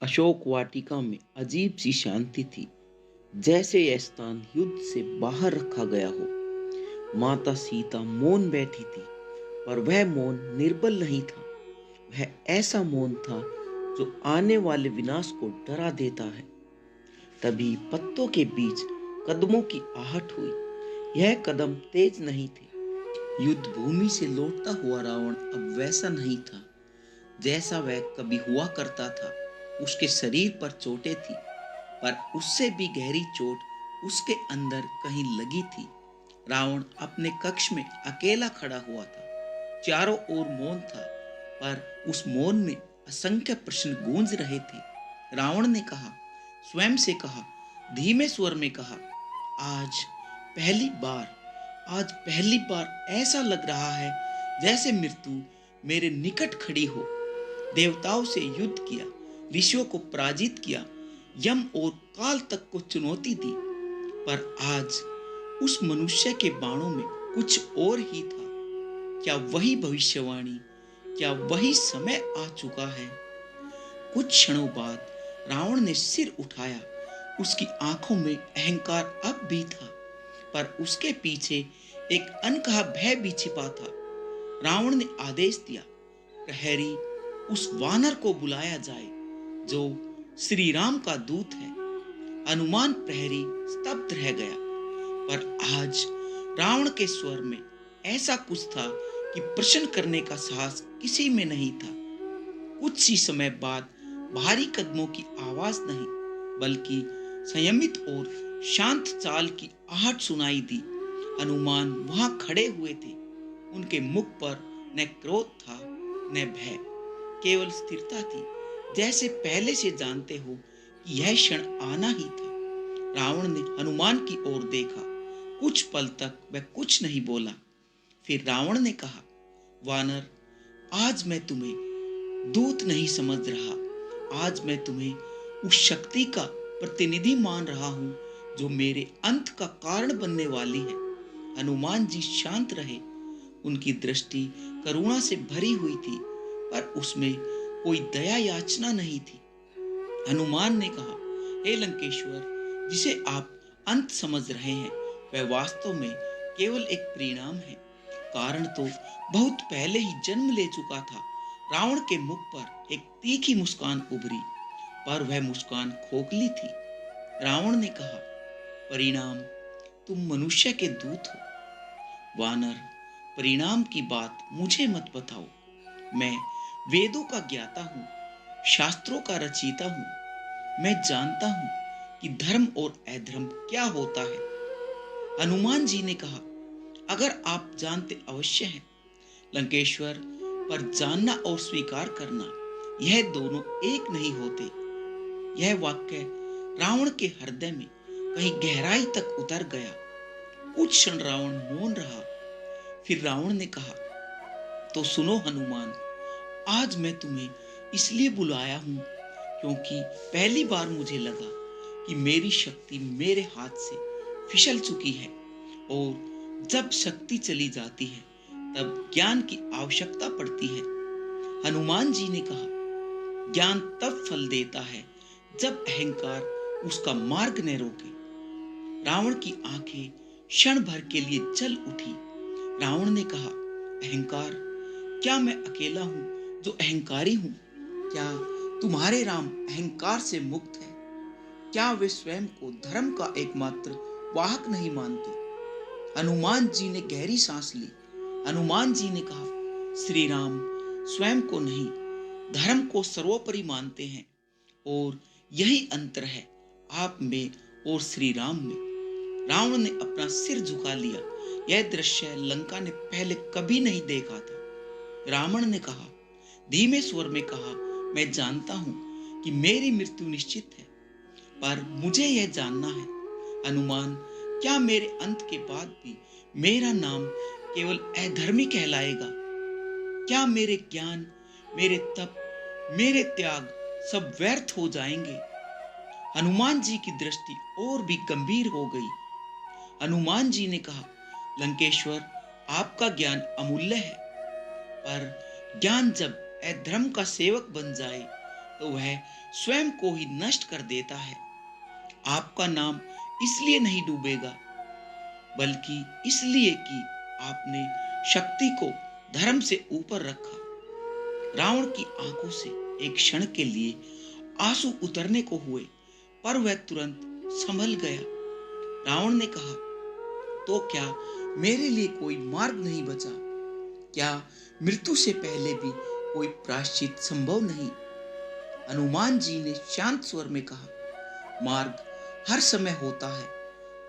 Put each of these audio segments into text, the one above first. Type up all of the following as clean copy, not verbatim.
अशोक वाटिका में अजीब सी शांति थी, जैसे यह स्थान युद्ध से बाहर रखा गया हो। माता सीता मौन बैठी थी, पर वह मौन निर्बल नहीं था। वह ऐसा मौन था जो आने वाले विनाश को डरा देता है। तभी पत्तों के बीच कदमों की आहट हुई। यह कदम तेज नहीं थे। युद्ध भूमि से लौटता हुआ रावण अब वैसा नहीं था जैसा वह कभी हुआ करता था। उसके शरीर पर चोटें थी, पर उससे भी गहरी चोट उसके अंदर कहीं लगी थी। रावण अपने कक्ष में अकेला खड़ा हुआ था। चारों ओर मौन था, पर उस मौन में असंख्य प्रश्न गूंज रहे थे। रावण ने कहा, स्वयं से कहा, धीमे स्वर में कहा, आज पहली बार आज पहली बार ऐसा लग रहा है जैसे मृत्यु मेरे निकट खड़ी हो। देवताओं से युद्ध किया, ऋषियों को पराजित किया, यम और काल तक को चुनौती दी, पर आज उस मनुष्य के बाणों में कुछ और ही था। क्या वही भविष्यवाणी, क्या वही समय आ चुका है? कुछ क्षणों बाद रावण ने सिर उठाया। उसकी आंखों में अहंकार अब भी था, पर उसके पीछे एक अनकहा भय भी छिपा था। रावण ने आदेश दिया, प्रहरी, उस वानर को बुलाया जाए जो श्री राम का दूत है। हनुमान प्रहरी स्तब्ध रह गया, पर आज रावण के स्वर में ऐसा कुछ था कि प्रश्न करने का साहस किसी में नहीं था। कुछ ही समय बाद भारी कदमों की आवाज नहीं, बल्कि संयमित और शांत चाल की आहट सुनाई दी। हनुमान वहां खड़े हुए थे। उनके मुख पर न क्रोध था, न भय, केवल स्थिरता थी, जैसे पहले से जानते हो कि यह क्षण आना ही था। रावण ने हनुमान की ओर देखा। कुछ पल तक वह कुछ नहीं बोला। फिर रावण ने कहा, वानर, आज मैं तुम्हें दूत नहीं समझ रहा। आज मैं तुम्हें उस शक्ति का प्रतिनिधि मान रहा हूं जो मेरे अंत का कारण बनने वाली है। हनुमान जी शांत रहे। उनकी दृष्टि करुणा से भरी हुई थी, पर उसमें कोई दया याचना नहीं थी। हनुमान ने कहा, हे लंकेश्वर, जिसे आप अंत समझ रहे हैं वह वास्तव में केवल एक परिणाम है। कारण तो बहुत पहले ही जन्म ले चुका था। रावण के मुख पर एक तीखी मुस्कान उभरी, पर वह मुस्कान खोखली थी। रावण ने कहा, परिणाम, तुम मनुष्य के दूत हो। वानर, परिणाम की बात मुझे मत बताओ। मैं वेदों का ज्ञाता हूँ, शास्त्रों का रचयिता हूँ। मैं जानता हूँ कि धर्म और अधर्म क्या होता है। हनुमान जी ने कहा, अगर आप जानते अवश्य हैं लंकेश्वर, पर जानना और स्वीकार करना, यह दोनों एक नहीं होते। यह वाक्य रावण के हृदय में कहीं गहराई तक उतर गया। कुछ क्षण रावण मौन रहा। फिर रावण ने कहा, तो सुनो हनुमान, आज मैं तुम्हें इसलिए बुलाया हूं क्योंकि पहली बार मुझे लगा कि मेरी शक्ति मेरे हाथ से फिसल चुकी है, और जब शक्ति चली जाती है तब ज्ञान की आवश्यकता पड़ती है। हनुमान जी ने कहा, ज्ञान तब फल देता है जब अहंकार उसका मार्ग न रोके। रावण की आंखें क्षण भर के लिए जल उठी। रावण ने कहा, अहंकार, क्या मैं अकेला हूं जो अहंकारी हूं? क्या तुम्हारे राम अहंकार से मुक्त है? क्या वे स्वयं को धर्म का एकमात्र वाहक नहीं मानते? हनुमान जी ने गहरी सांस ली। हनुमान जी ने कहा, श्री राम स्वयं को नहीं, धर्म को सर्वोपरि मानते हैं, और यही अंतर है आप में और श्री राम में। रावण ने अपना सिर झुका लिया। यह दृश्य लंका ने पहले कभी नहीं देखा था। रावण ने कहा, धीमे स्वर में कहा, मैं जानता हूं कि मेरी मृत्यु निश्चित है, पर मुझे यह जानना है, हनुमान, क्या मेरे अंत के बाद भी मेरा नाम केवल अधर्मी कहलाएगा? क्या मेरे ज्ञान, मेरे तप, मेरे त्याग सब व्यर्थ हो जाएंगे? हनुमान जी की दृष्टि और भी गंभीर हो गई। हनुमान जी ने कहा, लंकेश्वर, आपका ज्ञान अमूल्य है, पर ज्ञान जब अधर्म का सेवक बन जाए तो वह स्वयं को ही नष्ट कर देता है। आपका नाम इसलिए नहीं डूबेगा, बल्कि इसलिए कि आपने शक्ति को धर्म से ऊपर रखा। रावण की आंखों से एक क्षण के लिए आंसू उतरने को हुए, पर वह तुरंत संभल गया। रावण ने कहा, तो क्या मेरे लिए कोई मार्ग नहीं बचा? क्या मृत्यु से पहले भी कोई प्रायश्चित संभव नहीं? हनुमान जी ने शांत स्वर में कहा, मार्ग हर समय होता है,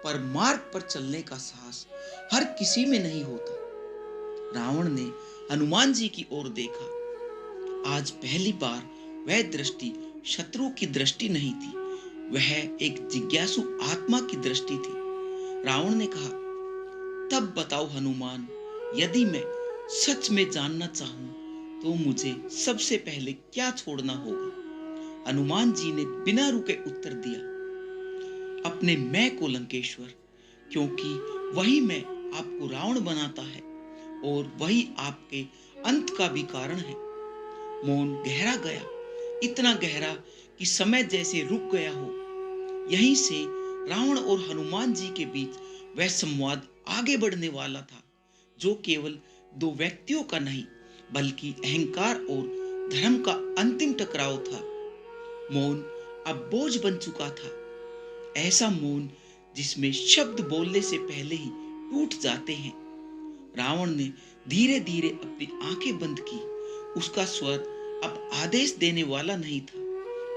पर मार्ग पर चलने का साहस हर किसी में नहीं होता। रावण ने हनुमान जी की ओर देखा। आज पहली बार वह दृष्टि शत्रु की दृष्टि नहीं थी, वह एक जिज्ञासु आत्मा की दृष्टि थी। रावण ने कहा, तब बताओ हनुमान, यदि मैं सच में जानना चाहूं तो मुझे सबसे पहले क्या छोड़ना होगा? हनुमान जी ने बिना रुके उत्तर दिया, अपने मैं को लंकेश्वर, क्योंकि वही मैं आपको रावण बनाता है और वही आपके अंत का भी कारण है। मौन गहरा गया, इतना गहरा कि समय जैसे रुक गया हो। यहीं से रावण और हनुमान जी के बीच वह संवाद आगे बढ़ने वाला था, जो केवल दो व्यक्तियों का नहीं, बल्कि अहंकार और धर्म का अंतिम टकराव था। मौन अब बोझ बन चुका था, ऐसा मौन जिसमें शब्द बोलने से पहले ही टूट जाते हैं। रावण ने धीरे धीरे अपनी आंखें बंद की। उसका स्वर अब आदेश देने वाला नहीं था,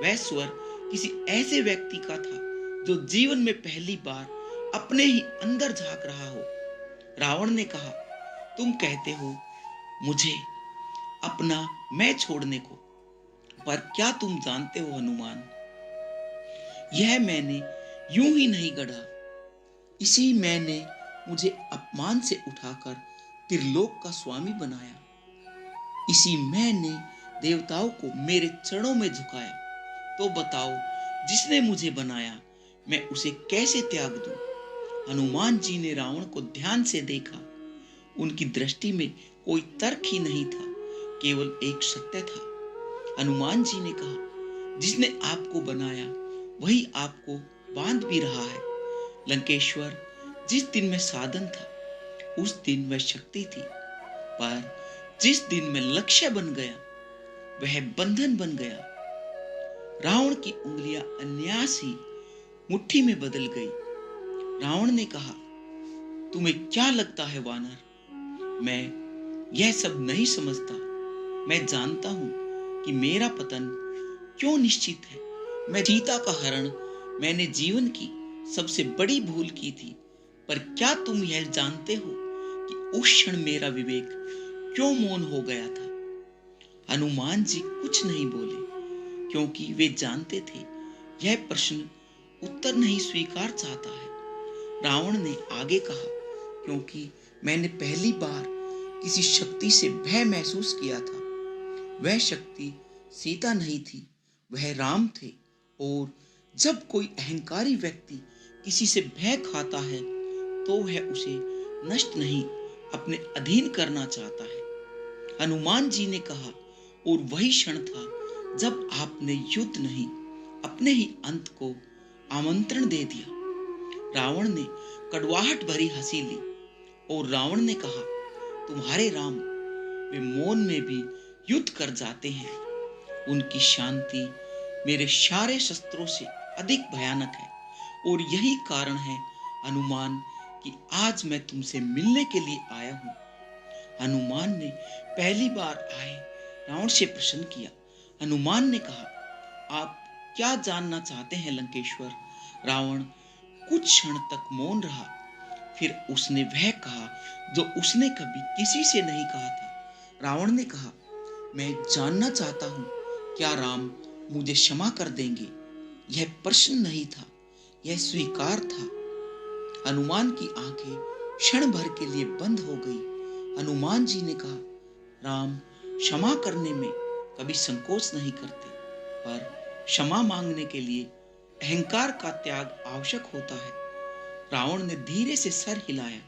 वह स्वर किसी ऐसे व्यक्ति का था जो जीवन में पहली बार अपने ही अंदर झांक रहा हो। रावण ने कहा, तुम कहते हो मुझे अपना मैं छोड़ने को, पर क्या तुम जानते हो हनुमान, यह मैंने यूं ही नहीं गढ़ा। इसी मैंने मुझे अपमान से उठाकर त्रिलोक का स्वामी बनाया। इसी मैंने देवताओं को मेरे चरणों में झुकाया। तो बताओ, जिसने मुझे बनाया मैं उसे कैसे त्याग दूं? हनुमान जी ने रावण को ध्यान से देखा। उनकी दृष्टि में कोई तर्क ही नहीं था, केवल एक सत्य था। हनुमान जी ने कहा, जिसने आपको बनाया वही आपको बांध भी रहा है। लंकेश्वर, जिस दिन मैं साधन था उस दिन वह शक्ति थी, पर जिस दिन मैं लक्ष्य बन गया वह बंधन बन गया। रावण की उंगलियां अन्यास ही मुट्ठी में बदल गई। रावण ने कहा, तुम्हें क्या लगता है वानर, मैं यह सब नहीं समझता। मैं जानता हूं कि मेरा पतन क्यों निश्चित है। मैं सीता का हरण मैंने जीवन की सबसे बड़ी भूल की थी, पर क्या तुम यह जानते हो कि उस क्षण मेरा विवेक क्यों मौन हो गया था? हनुमान जी कुछ नहीं बोले, क्योंकि वे जानते थे यह प्रश्न उत्तर नहीं स्वीकार चाहता है। रावण ने आगे कहा, क्योंकि मैंने पहली बार किसी शक्ति से भय महसूस किया था। वह शक्ति सीता नहीं थी, वह राम थे। और जब कोई अहंकारी व्यक्ति किसी से भय खाता है तो वह उसे नष्ट नहीं, अपने अधीन करना चाहता है। हनुमान जी ने कहा, और वही क्षण था जब आपने युद्ध नहीं, अपने ही अंत को आमंत्रण दे दिया। रावण ने कड़वाहट भरी हंसी ली और रावण ने कहा, तुम्हारे राम वे मौन में भी युद्ध कर जाते हैं। उनकी शांति मेरे सारे शस्त्रों से अधिक भयानक है, और यही कारण है हनुमान कि आज मैं तुमसे मिलने के लिए आया हूं। हनुमान ने पहली बार आए रावण से प्रश्न किया। हनुमान ने कहा, आप क्या जानना चाहते हैं लंकेश्वर? रावण कुछ क्षण तक मौन रहा, फिर उसने वह कहा जो उसने कभी किसी से नहीं कहा था। रावण ने कहा, मैं जानना चाहता हूं, क्या राम मुझे क्षमा कर देंगे? यह प्रश्न नहीं था, यह स्वीकार था। हनुमान की आंखें क्षण भर के लिए बंद हो गई। हनुमान जी ने कहा, राम क्षमा करने में कभी संकोच नहीं करते, पर क्षमा मांगने के लिए अहंकार का त्याग आवश्यक होता है। रावण ने धीरे से सर हिलाया।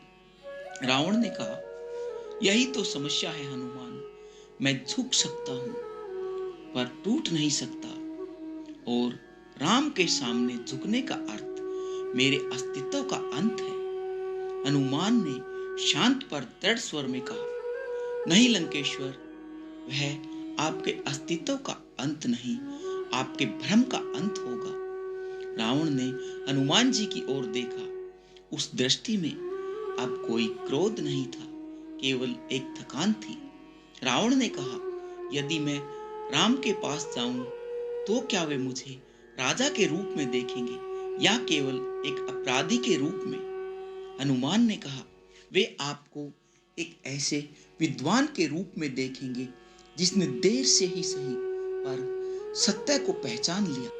रावण ने कहा, यही तो समस्या है हनुमान, मैं झुक सकता हूं पर टूट नहीं सकता। और राम के सामने झुकने का अर्थ मेरे अस्तित्व का अंत है। हनुमान ने शांत पर दृढ़ स्वर में कहा, नहीं लंकेश्वर, वह आपके अस्तित्व का अंत नहीं, आपके भ्रम का अंत होगा। रावण ने हनुमान जी की ओर देखा। उस दृष्टि में अब कोई क्रोध नहीं था, केवल एक थकान थी। रावण ने कहा, यदि मैं राम के पास जाऊं तो क्या वे मुझे राजा के रूप में देखेंगे या केवल एक अपराधी के रूप में? हनुमान ने कहा, वे आपको एक ऐसे विद्वान के रूप में देखेंगे जिसने देर से ही सही पर सत्य को पहचान लिया।